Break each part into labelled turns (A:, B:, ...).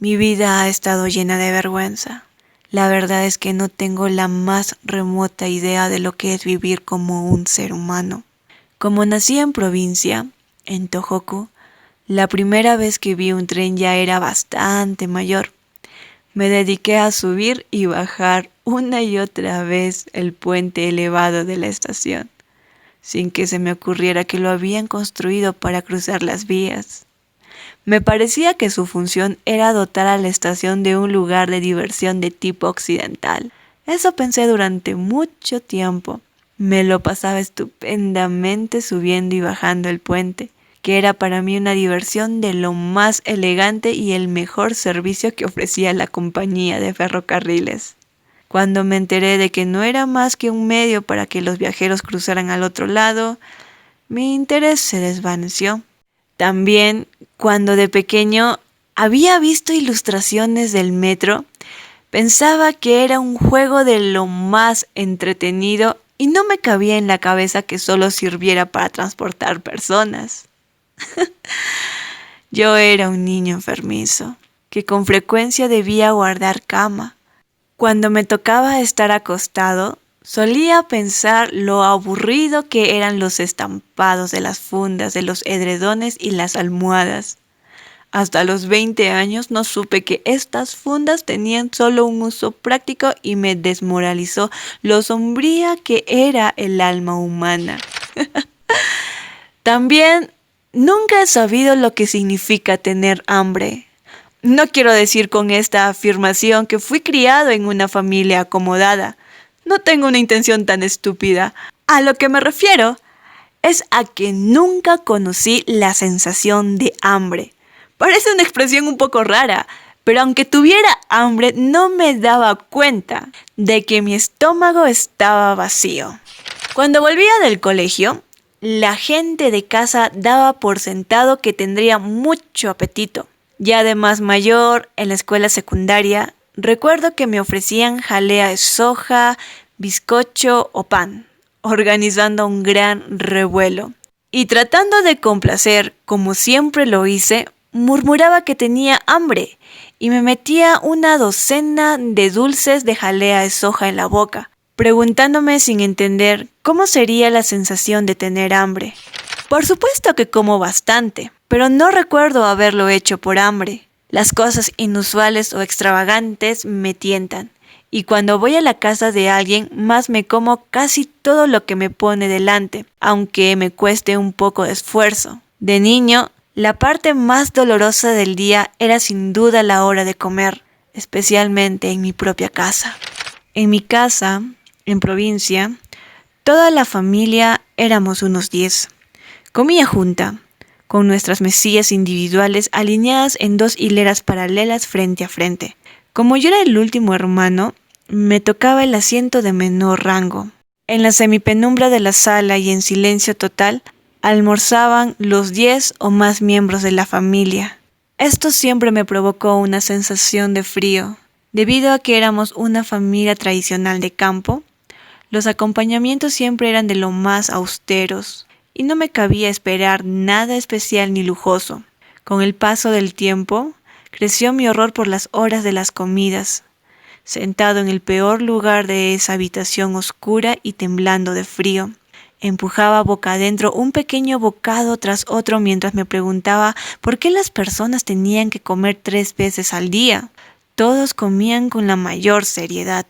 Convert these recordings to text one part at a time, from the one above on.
A: Mi vida ha estado llena de vergüenza. La verdad es que no tengo la más remota idea de lo que es vivir como un ser humano. Como nací en provincia, en Tohoku, la primera vez que vi un tren ya era bastante mayor. Me dediqué a subir y bajar una y otra vez el puente elevado de la estación, sin que se me ocurriera que lo habían construido para cruzar las vías. Me parecía que su función era dotar a la estación de un lugar de diversión de tipo occidental. Eso pensé durante mucho tiempo. Me lo pasaba estupendamente subiendo y bajando el puente, que era para mí una diversión de lo más elegante y el mejor servicio que ofrecía la compañía de ferrocarriles. Cuando me enteré de que no era más que un medio para que los viajeros cruzaran al otro lado, mi interés se desvaneció. También, cuando de pequeño había visto ilustraciones del metro, pensaba que era un juego de lo más entretenido y no me cabía en la cabeza que solo sirviera para transportar personas. Yo era un niño enfermizo, que con frecuencia debía guardar cama. Cuando me tocaba estar acostado, solía pensar lo aburrido que eran los estampados de las fundas de los edredones y las almohadas. Hasta los 20 años no supe que estas fundas tenían solo un uso práctico y me desmoralizó lo sombría que era el alma humana. También nunca he sabido lo que significa tener hambre. No quiero decir con esta afirmación que fui criado en una familia acomodada. No tengo una intención tan estúpida. A lo que me refiero es a que nunca conocí la sensación de hambre. Parece una expresión un poco rara, pero aunque tuviera hambre no me daba cuenta de que mi estómago estaba vacío. Cuando volvía del colegio, la gente de casa daba por sentado que tendría mucho apetito. Ya de más mayor, en la escuela secundaria, recuerdo que me ofrecían jalea de soja, bizcocho o pan, organizando un gran revuelo. Y tratando de complacer, como siempre lo hice, murmuraba que tenía hambre y me metía una docena de dulces de jalea de soja en la boca, preguntándome sin entender cómo sería la sensación de tener hambre. Por supuesto que como bastante, pero no recuerdo haberlo hecho por hambre. Las cosas inusuales o extravagantes me tientan, y cuando voy a la casa de alguien más me como casi todo lo que me pone delante, aunque me cueste un poco de esfuerzo. De niño, la parte más dolorosa del día era sin duda la hora de comer, especialmente en mi propia casa. En mi casa, en provincia, toda la familia éramos unos 10. Comía junta, con nuestras mesillas individuales alineadas en 2 hileras paralelas frente a frente. Como yo era el último hermano, me tocaba el asiento de menor rango. En la semipenumbra de la sala y en silencio total, almorzaban los 10 o más miembros de la familia. Esto siempre me provocó una sensación de frío. Debido a que éramos una familia tradicional de campo, los acompañamientos siempre eran de lo más austeros, y no me cabía esperar nada especial ni lujoso. Con el paso del tiempo, creció mi horror por las horas de las comidas. Sentado en el peor lugar de esa habitación oscura y temblando de frío, empujaba boca adentro un pequeño bocado tras otro mientras me preguntaba por qué las personas tenían que comer 3 veces al día. Todos comían con la mayor seriedad.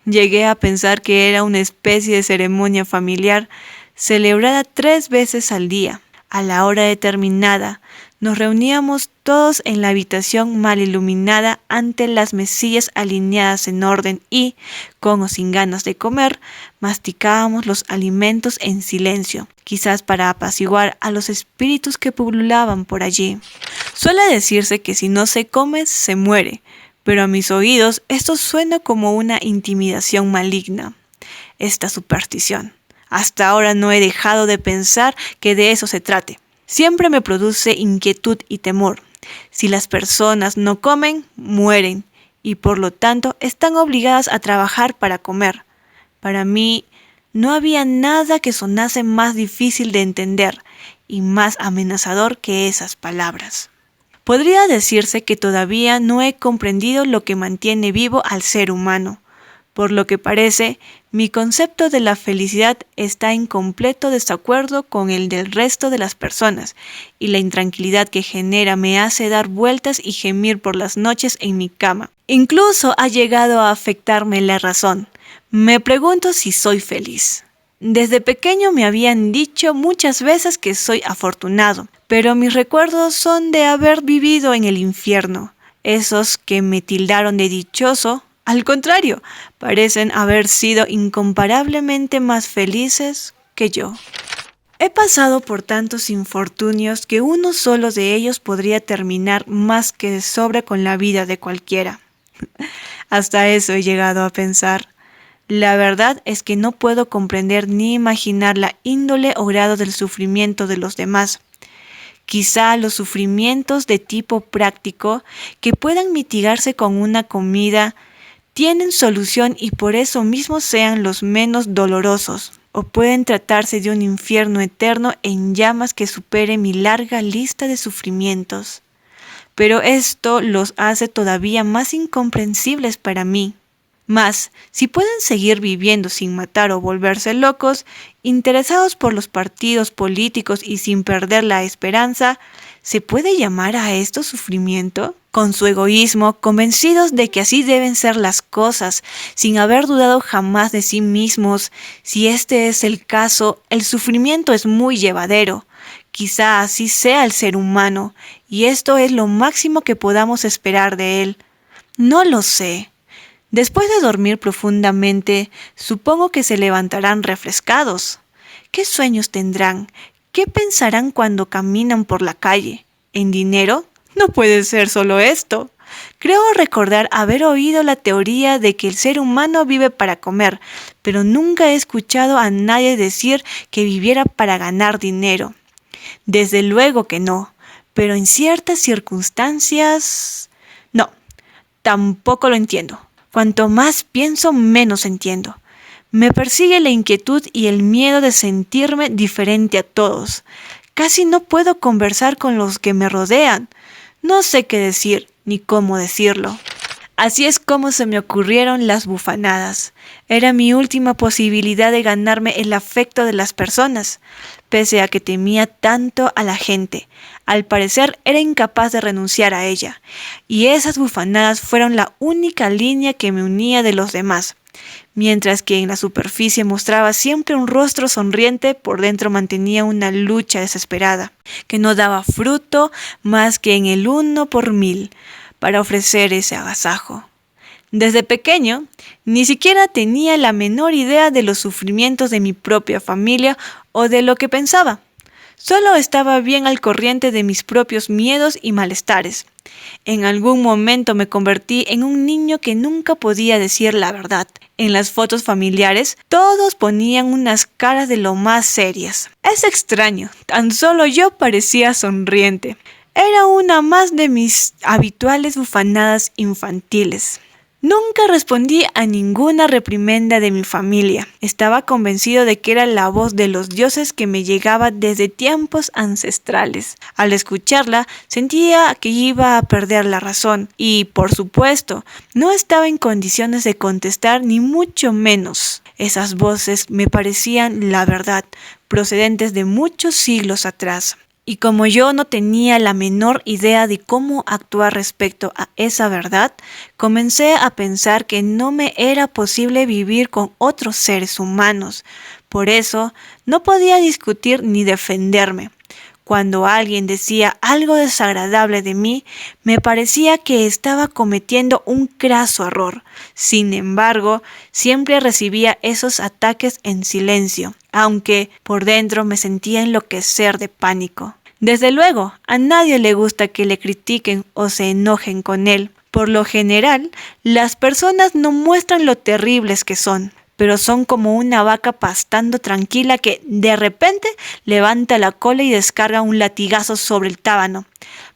A: Llegué a pensar que era una especie de ceremonia familiar celebrada 3 veces al día. A la hora determinada, nos reuníamos todos en la habitación mal iluminada ante las mesillas alineadas en orden y, con o sin ganas de comer, masticábamos los alimentos en silencio, quizás para apaciguar a los espíritus que pululaban por allí. Suele decirse que si no se come, se muere, pero a mis oídos esto suena como una intimidación maligna. Esta superstición. Hasta ahora no he dejado de pensar que de eso se trate. Siempre me produce inquietud y temor. Si las personas no comen, mueren, y por lo tanto están obligadas a trabajar para comer. Para mí, no había nada que sonase más difícil de entender y más amenazador que esas palabras. Podría decirse que todavía no he comprendido lo que mantiene vivo al ser humano. Por lo que parece, mi concepto de la felicidad está en completo desacuerdo con el del resto de las personas, y la intranquilidad que genera me hace dar vueltas y gemir por las noches en mi cama. Incluso ha llegado a afectarme la razón. Me pregunto si soy feliz. Desde pequeño me habían dicho muchas veces que soy afortunado, pero mis recuerdos son de haber vivido en el infierno. Esos que me tildaron de dichoso, al contrario, parecen haber sido incomparablemente más felices que yo. He pasado por tantos infortunios que uno solo de ellos podría terminar más que de sobra con la vida de cualquiera. Hasta eso he llegado a pensar. La verdad es que no puedo comprender ni imaginar la índole o grado del sufrimiento de los demás. Quizá los sufrimientos de tipo práctico, que puedan mitigarse con una comida, tienen solución y por eso mismo sean los menos dolorosos, o pueden tratarse de un infierno eterno en llamas que supere mi larga lista de sufrimientos. Pero esto los hace todavía más incomprensibles para mí. Mas, si pueden seguir viviendo sin matar o volverse locos, interesados por los partidos políticos y sin perder la esperanza, ¿se puede llamar a esto sufrimiento? Con su egoísmo, convencidos de que así deben ser las cosas, sin haber dudado jamás de sí mismos, si este es el caso, el sufrimiento es muy llevadero. Quizá así sea el ser humano, y esto es lo máximo que podamos esperar de él. No lo sé. Después de dormir profundamente, supongo que se levantarán refrescados. ¿Qué sueños tendrán? ¿Qué pensarán cuando caminan por la calle? ¿En dinero? No puede ser solo esto. Creo recordar haber oído la teoría de que el ser humano vive para comer, pero nunca he escuchado a nadie decir que viviera para ganar dinero. Desde luego que no, pero en ciertas circunstancias... No, tampoco lo entiendo. Cuanto más pienso, menos entiendo. Me persigue la inquietud y el miedo de sentirme diferente a todos. Casi no puedo conversar con los que me rodean. No sé qué decir, ni cómo decirlo. Así es como se me ocurrieron las bufanadas. Era mi última posibilidad de ganarme el afecto de las personas, pese a que temía tanto a la gente. Al parecer era incapaz de renunciar a ella, y esas bufanadas fueron la única línea que me unía de los demás. Mientras que en la superficie mostraba siempre un rostro sonriente, por dentro mantenía una lucha desesperada, que no daba fruto más que en el 1 por 1000, para ofrecer ese agasajo. Desde pequeño, ni siquiera tenía la menor idea de los sufrimientos de mi propia familia o de lo que pensaba. Solo estaba bien al corriente de mis propios miedos y malestares. En algún momento me convertí en un niño que nunca podía decir la verdad. En las fotos familiares, todos ponían unas caras de lo más serias. Es extraño, tan solo yo parecía sonriente. Era una más de mis habituales bufanadas infantiles. Nunca respondí a ninguna reprimenda de mi familia. Estaba convencido de que era la voz de los dioses que me llegaba desde tiempos ancestrales. Al escucharla, sentía que iba a perder la razón y, por supuesto, no estaba en condiciones de contestar ni mucho menos. Esas voces me parecían la verdad, procedentes de muchos siglos atrás. Y como yo no tenía la menor idea de cómo actuar respecto a esa verdad, comencé a pensar que no me era posible vivir con otros seres humanos. Por eso, no podía discutir ni defenderme. Cuando alguien decía algo desagradable de mí, me parecía que estaba cometiendo un craso error. Sin embargo, siempre recibía esos ataques en silencio, aunque por dentro me sentía enloquecer de pánico. Desde luego, a nadie le gusta que le critiquen o se enojen con él. Por lo general, las personas no muestran lo terribles que son, pero son como una vaca pastando tranquila que de repente levanta la cola y descarga un latigazo sobre el tábano.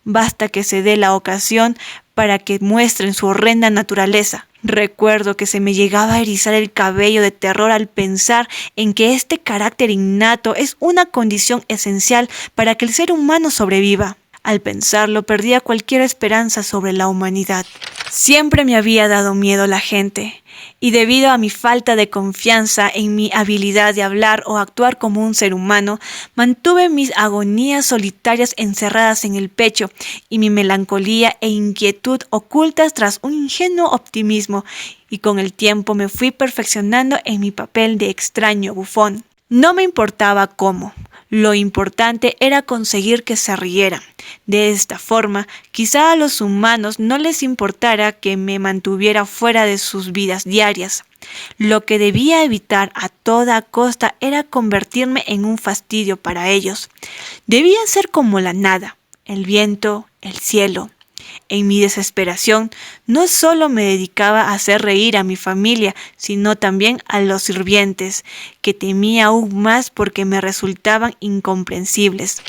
A: Basta que se dé la ocasión para que muestren su horrenda naturaleza. Recuerdo que se me llegaba a erizar el cabello de terror al pensar en que este carácter innato es una condición esencial para que el ser humano sobreviva. Al pensarlo, perdía cualquier esperanza sobre la humanidad. Siempre me había dado miedo la gente, y debido a mi falta de confianza en mi habilidad de hablar o actuar como un ser humano, mantuve mis agonías solitarias encerradas en el pecho y mi melancolía e inquietud ocultas tras un ingenuo optimismo, y con el tiempo me fui perfeccionando en mi papel de extraño bufón. No me importaba cómo. Lo importante era conseguir que se riera. De esta forma, quizá a los humanos no les importara que me mantuviera fuera de sus vidas diarias. Lo que debía evitar a toda costa era convertirme en un fastidio para ellos. Debía ser como la nada, el viento, el cielo. En mi desesperación, no solo me dedicaba a hacer reír a mi familia, sino también a los sirvientes, que temía aún más porque me resultaban incomprensibles.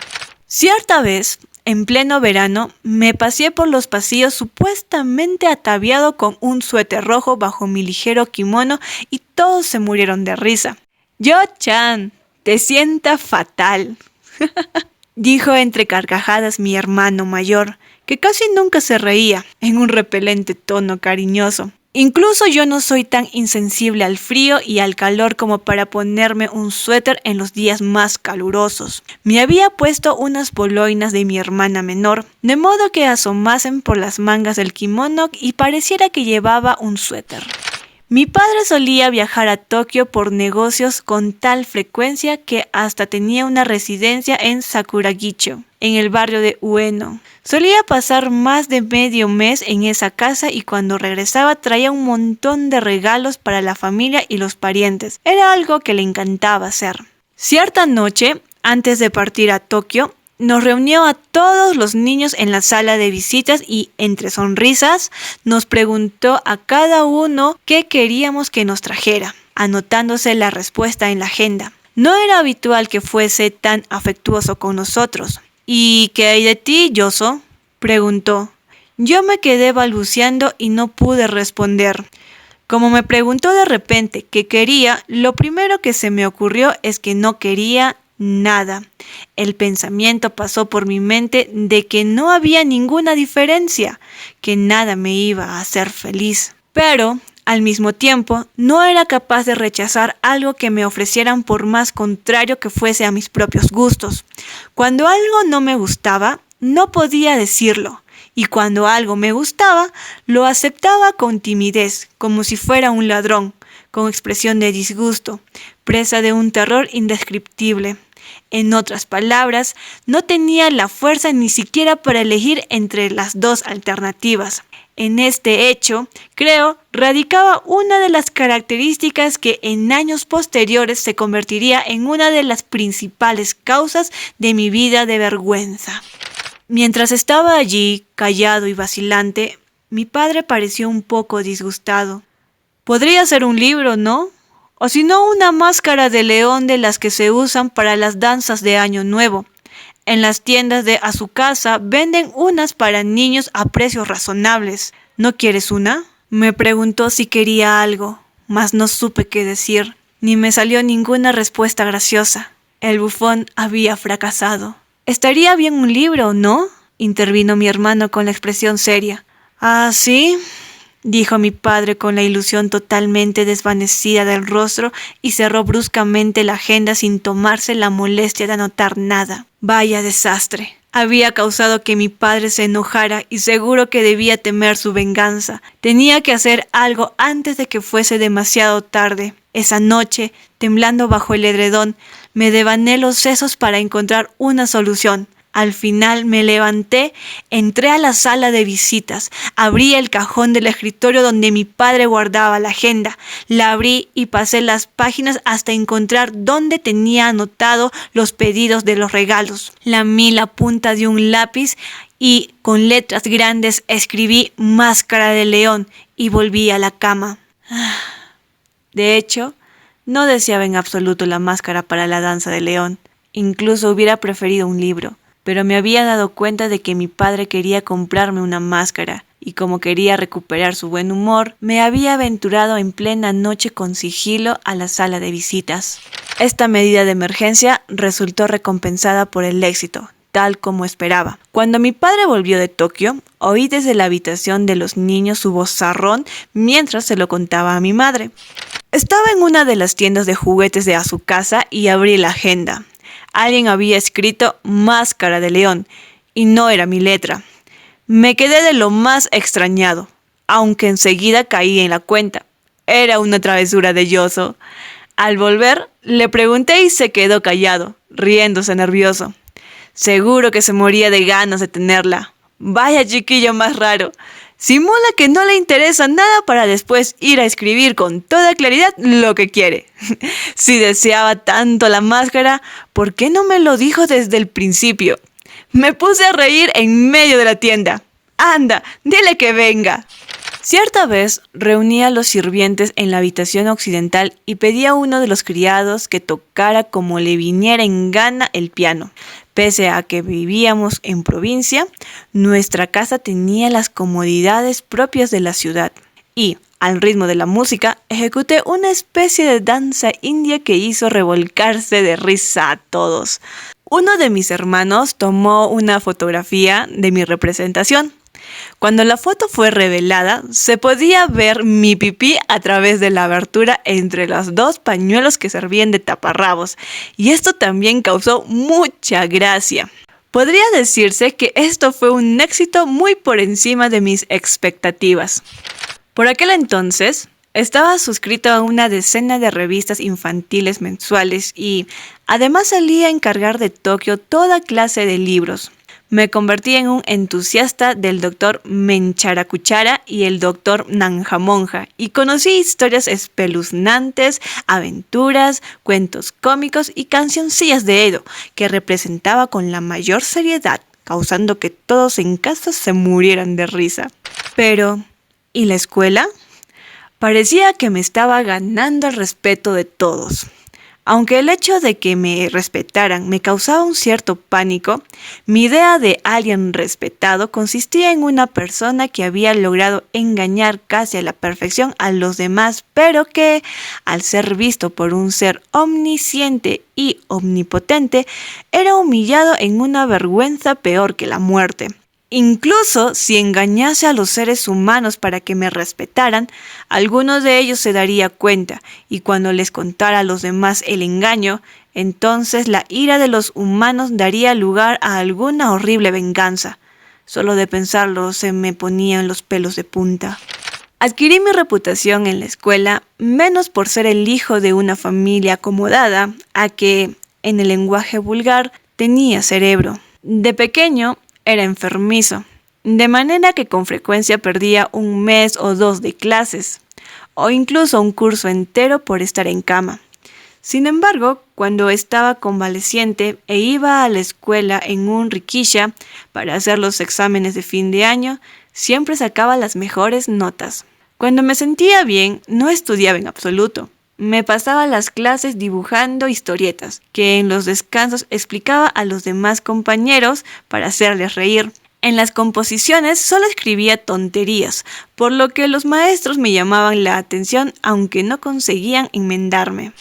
A: Cierta vez, en pleno verano, me paseé por los pasillos supuestamente ataviado con un suéter rojo bajo mi ligero kimono y todos se murieron de risa. «Yo-chan, te sienta fatal», dijo entre carcajadas mi hermano mayor, que casi nunca se reía, en un repelente tono cariñoso. Incluso yo no soy tan insensible al frío y al calor como para ponerme un suéter en los días más calurosos. Me había puesto unas poloinas de mi hermana menor, de modo que asomasen por las mangas del kimono y pareciera que llevaba un suéter. Mi padre solía viajar a Tokio por negocios con tal frecuencia que hasta tenía una residencia en Sakuragicho, en el barrio de Ueno. Solía pasar más de medio mes en esa casa y cuando regresaba traía un montón de regalos para la familia y los parientes. Era algo que le encantaba hacer. Cierta noche, antes de partir a Tokio, nos reunió a todos los niños en la sala de visitas y, entre sonrisas, nos preguntó a cada uno qué queríamos que nos trajera, anotándose la respuesta en la agenda. No era habitual que fuese tan afectuoso con nosotros. «¿Y qué hay de ti, Yoso?», preguntó. Yo me quedé balbuceando y no pude responder. Como me preguntó de repente qué quería, lo primero que se me ocurrió es que no quería nada. El pensamiento pasó por mi mente de que no había ninguna diferencia, que nada me iba a hacer feliz. Pero, al mismo tiempo, no era capaz de rechazar algo que me ofrecieran por más contrario que fuese a mis propios gustos. Cuando algo no me gustaba, no podía decirlo. Y cuando algo me gustaba, lo aceptaba con timidez, como si fuera un ladrón, con expresión de disgusto, presa de un terror indescriptible. En otras palabras, no tenía la fuerza ni siquiera para elegir entre las dos alternativas. En este hecho, creo, radicaba una de las características que en años posteriores se convertiría en una de las principales causas de mi vida de vergüenza. Mientras estaba allí, callado y vacilante, mi padre pareció un poco disgustado. «Podría ser un libro, ¿no? O si no, una máscara de león de las que se usan para las danzas de Año Nuevo. En las tiendas de Asukasa venden unas para niños a precios razonables. ¿No quieres una?». Me preguntó si quería algo, mas no supe qué decir, ni me salió ninguna respuesta graciosa. El bufón había fracasado. «Estaría bien un libro, ¿no?», intervino mi hermano con la expresión seria. «¿Ah, sí?», dijo mi padre con la ilusión totalmente desvanecida del rostro y cerró bruscamente la agenda sin tomarse la molestia de anotar nada. Vaya desastre. Había causado que mi padre se enojara y seguro que debía temer su venganza. Tenía que hacer algo antes de que fuese demasiado tarde. Esa noche, temblando bajo el edredón, me devané los sesos para encontrar una solución. Al final me levanté, entré a la sala de visitas, abrí el cajón del escritorio donde mi padre guardaba la agenda, la abrí y pasé las páginas hasta encontrar dónde tenía anotado los pedidos de los regalos. Lamí la punta de un lápiz y con letras grandes escribí «Máscara de león» y volví a la cama. De hecho, no deseaba en absoluto la máscara para la danza de león. Incluso hubiera preferido un libro. Pero me había dado cuenta de que mi padre quería comprarme una máscara, y como quería recuperar su buen humor, me había aventurado en plena noche con sigilo a la sala de visitas. Esta medida de emergencia resultó recompensada por el éxito, tal como esperaba. Cuando mi padre volvió de Tokio, oí desde la habitación de los niños su vozarrón mientras se lo contaba a mi madre. Estaba en una de las tiendas de juguetes de su casa y abrí la agenda. Alguien había escrito Máscara de León y no era mi letra. Me quedé de lo más extrañado, aunque enseguida caí en la cuenta. Era una travesura de Yoso. Al volver, le pregunté y se quedó callado, riéndose nervioso. Seguro que se moría de ganas de tenerla. Vaya chiquillo más raro. Simula que no le interesa nada para después ir a escribir con toda claridad lo que quiere. Si deseaba tanto la máscara, ¿por qué no me lo dijo desde el principio? Me puse a reír en medio de la tienda. Anda, dile que venga. Cierta vez reuní a los sirvientes en la habitación occidental y pedí a uno de los criados que tocara como le viniera en gana el piano. Pese a que vivíamos en provincia, nuestra casa tenía las comodidades propias de la ciudad. Y, al ritmo de la música, ejecuté una especie de danza india que hizo revolcarse de risa a todos. Uno de mis hermanos tomó una fotografía de mi representación. Cuando la foto fue revelada, se podía ver mi pipí a través de la abertura entre los dos pañuelos que servían de taparrabos, y esto también causó mucha gracia. Podría decirse que esto fue un éxito muy por encima de mis expectativas. Por aquel entonces, estaba suscrito a una decena de revistas infantiles mensuales y además salía a encargar de Tokio toda clase de libros. Me convertí en un entusiasta del Dr. Mencharakuchara y el Dr. Nanjamonja y conocí historias espeluznantes, aventuras, cuentos cómicos y cancioncillas de Edo que representaba con la mayor seriedad, causando que todos en casa se murieran de risa. Pero, ¿y la escuela? Parecía que me estaba ganando el respeto de todos. Aunque el hecho de que me respetaran me causaba un cierto pánico, mi idea de alguien respetado consistía en una persona que había logrado engañar casi a la perfección a los demás, pero que, al ser visto por un ser omnisciente y omnipotente, era humillado en una vergüenza peor que la muerte. Incluso si engañase a los seres humanos para que me respetaran, alguno de ellos se daría cuenta, y cuando les contara a los demás el engaño, entonces la ira de los humanos daría lugar a alguna horrible venganza. Solo de pensarlo se me ponían los pelos de punta. Adquirí mi reputación en la escuela menos por ser el hijo de una familia acomodada, a que, en el lenguaje vulgar, tenía cerebro. De pequeño, era enfermizo, de manera que con frecuencia perdía un mes o dos de clases, o incluso un curso entero por estar en cama. Sin embargo, cuando estaba convaleciente e iba a la escuela en un rikisha para hacer los exámenes de fin de año, siempre sacaba las mejores notas. Cuando me sentía bien, no estudiaba en absoluto. Me pasaba las clases dibujando historietas, que en los descansos explicaba a los demás compañeros para hacerles reír. En las composiciones solo escribía tonterías, por lo que los maestros me llamaban la atención aunque no conseguían enmendarme.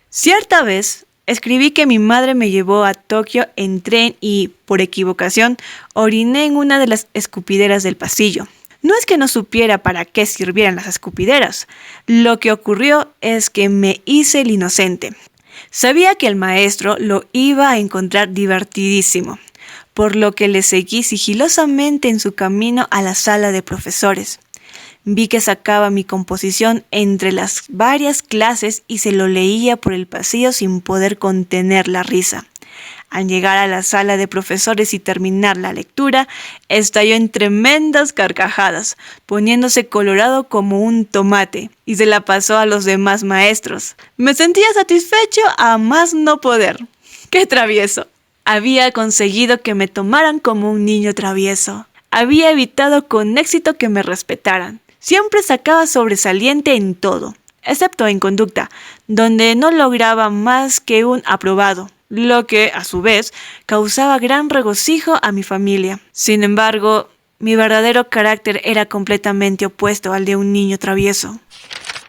A: Cierta vez, escribí que mi madre me llevó a Tokio en tren y, por equivocación, oriné en una de las escupideras del pasillo. No es que no supiera para qué sirvieran las escupideras. Lo que ocurrió es que me hice el inocente. Sabía que el maestro lo iba a encontrar divertidísimo, por lo que le seguí sigilosamente en su camino a la sala de profesores. Vi que sacaba mi composición entre las varias clases y se lo leía por el pasillo sin poder contener la risa. Al llegar a la sala de profesores y terminar la lectura, estalló en tremendas carcajadas, poniéndose colorado como un tomate, y se la pasó a los demás maestros. Me sentía satisfecho a más no poder. ¡Qué travieso! Había conseguido que me tomaran como un niño travieso. Había evitado con éxito que me respetaran. Siempre sacaba sobresaliente en todo, excepto en conducta, donde no lograba más que un aprobado, lo que, a su vez, causaba gran regocijo a mi familia. Sin embargo, mi verdadero carácter era completamente opuesto al de un niño travieso.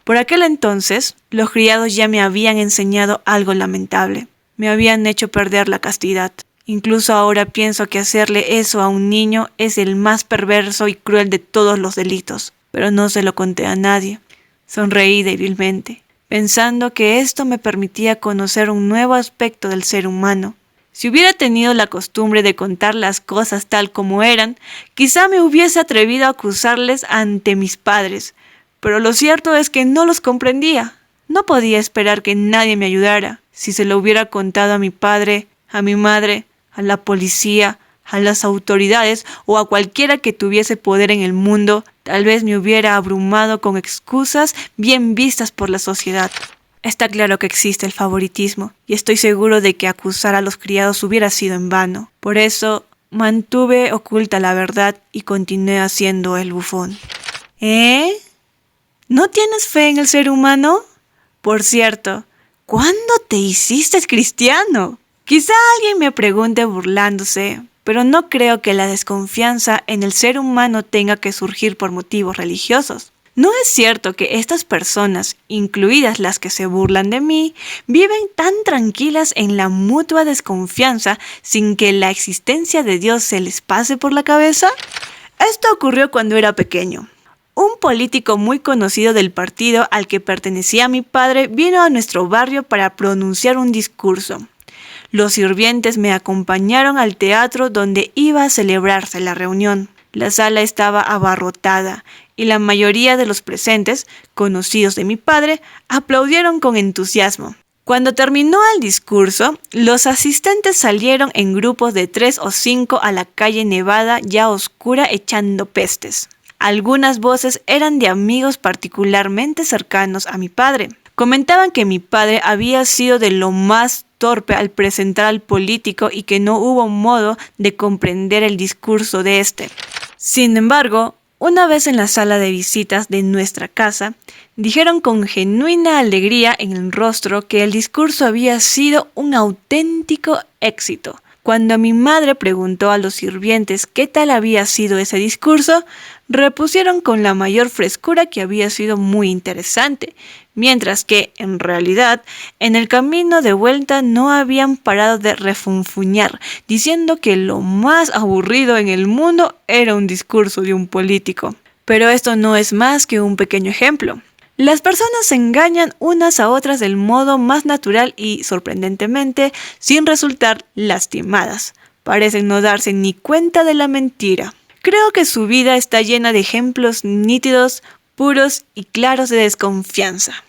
A: Por aquel entonces, los criados ya me habían enseñado algo lamentable. Me habían hecho perder la castidad. Incluso ahora pienso que hacerle eso a un niño es el más perverso y cruel de todos los delitos, pero no se lo conté a nadie. Sonreí débilmente, pensando que esto me permitía conocer un nuevo aspecto del ser humano. Si hubiera tenido la costumbre de contar las cosas tal como eran, quizá me hubiese atrevido a acusarles ante mis padres, pero lo cierto es que no los comprendía. No podía esperar que nadie me ayudara. Si se lo hubiera contado a mi padre, a mi madre, a la policía, a las autoridades o a cualquiera que tuviese poder en el mundo, tal vez me hubiera abrumado con excusas bien vistas por la sociedad. Está claro que existe el favoritismo y estoy seguro de que acusar a los criados hubiera sido en vano. Por eso mantuve oculta la verdad y continué haciendo el bufón. ¿Eh? ¿No tienes fe en el ser humano? Por cierto, ¿cuándo te hiciste cristiano? Quizá alguien me pregunte burlándose, pero no creo que la desconfianza en el ser humano tenga que surgir por motivos religiosos. ¿No es cierto que estas personas, incluidas las que se burlan de mí, viven tan tranquilas en la mutua desconfianza sin que la existencia de Dios se les pase por la cabeza? Esto ocurrió cuando era pequeño. Un político muy conocido del partido al que pertenecía mi padre vino a nuestro barrio para pronunciar un discurso. Los sirvientes me acompañaron al teatro donde iba a celebrarse la reunión. La sala estaba abarrotada y la mayoría de los presentes, conocidos de mi padre, aplaudieron con entusiasmo. Cuando terminó el discurso, los asistentes salieron en grupos de 3 o 5 a la calle nevada ya oscura echando pestes. Algunas voces eran de amigos particularmente cercanos a mi padre. Comentaban que mi padre había sido de lo más torpe al presentar al político y que no hubo modo de comprender el discurso de este. Sin embargo, una vez en la sala de visitas de nuestra casa, dijeron con genuina alegría en el rostro que el discurso había sido un auténtico éxito. Cuando mi madre preguntó a los sirvientes qué tal había sido ese discurso, repusieron con la mayor frescura que había sido muy interesante, mientras que, en realidad, en el camino de vuelta no habían parado de refunfuñar, diciendo que lo más aburrido en el mundo era un discurso de un político. Pero esto no es más que un pequeño ejemplo. Las personas se engañan unas a otras del modo más natural y, sorprendentemente, sin resultar lastimadas. Parecen no darse ni cuenta de la mentira. Creo que su vida está llena de ejemplos nítidos, puros y claros de desconfianza.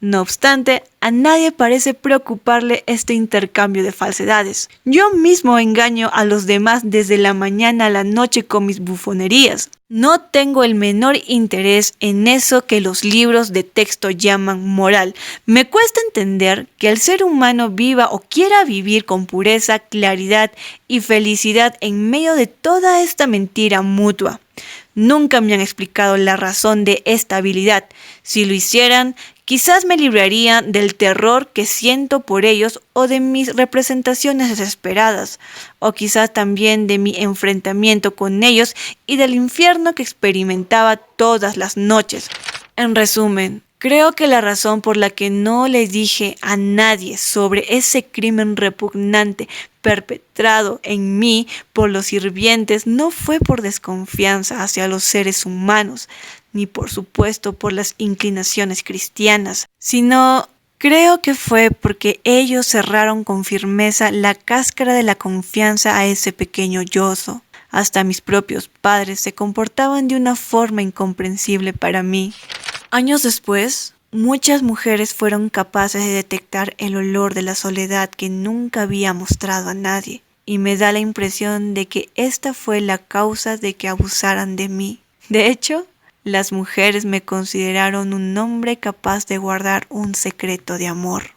A: No obstante, a nadie parece preocuparle este intercambio de falsedades. Yo mismo engaño a los demás desde la mañana a la noche con mis bufonerías. No tengo el menor interés en eso que los libros de texto llaman moral. Me cuesta entender que el ser humano viva o quiera vivir con pureza, claridad y felicidad en medio de toda esta mentira mutua. Nunca me han explicado la razón de esta habilidad. Si lo hicieran, quizás me libraría del terror que siento por ellos o de mis representaciones desesperadas, o quizás también de mi enfrentamiento con ellos y del infierno que experimentaba todas las noches. En resumen, creo que la razón por la que no le dije a nadie sobre ese crimen repugnante perpetrado en mí por los sirvientes no fue por desconfianza hacia los seres humanos, ni por supuesto por las inclinaciones cristianas, sino creo que fue porque ellos cerraron con firmeza la cáscara de la confianza a ese pequeño yoso. Hasta mis propios padres se comportaban de una forma incomprensible para mí. Años después, muchas mujeres fueron capaces de detectar el olor de la soledad que nunca había mostrado a nadie, y me da la impresión de que esta fue la causa de que abusaran de mí. De hecho, las mujeres me consideraron un hombre capaz de guardar un secreto de amor.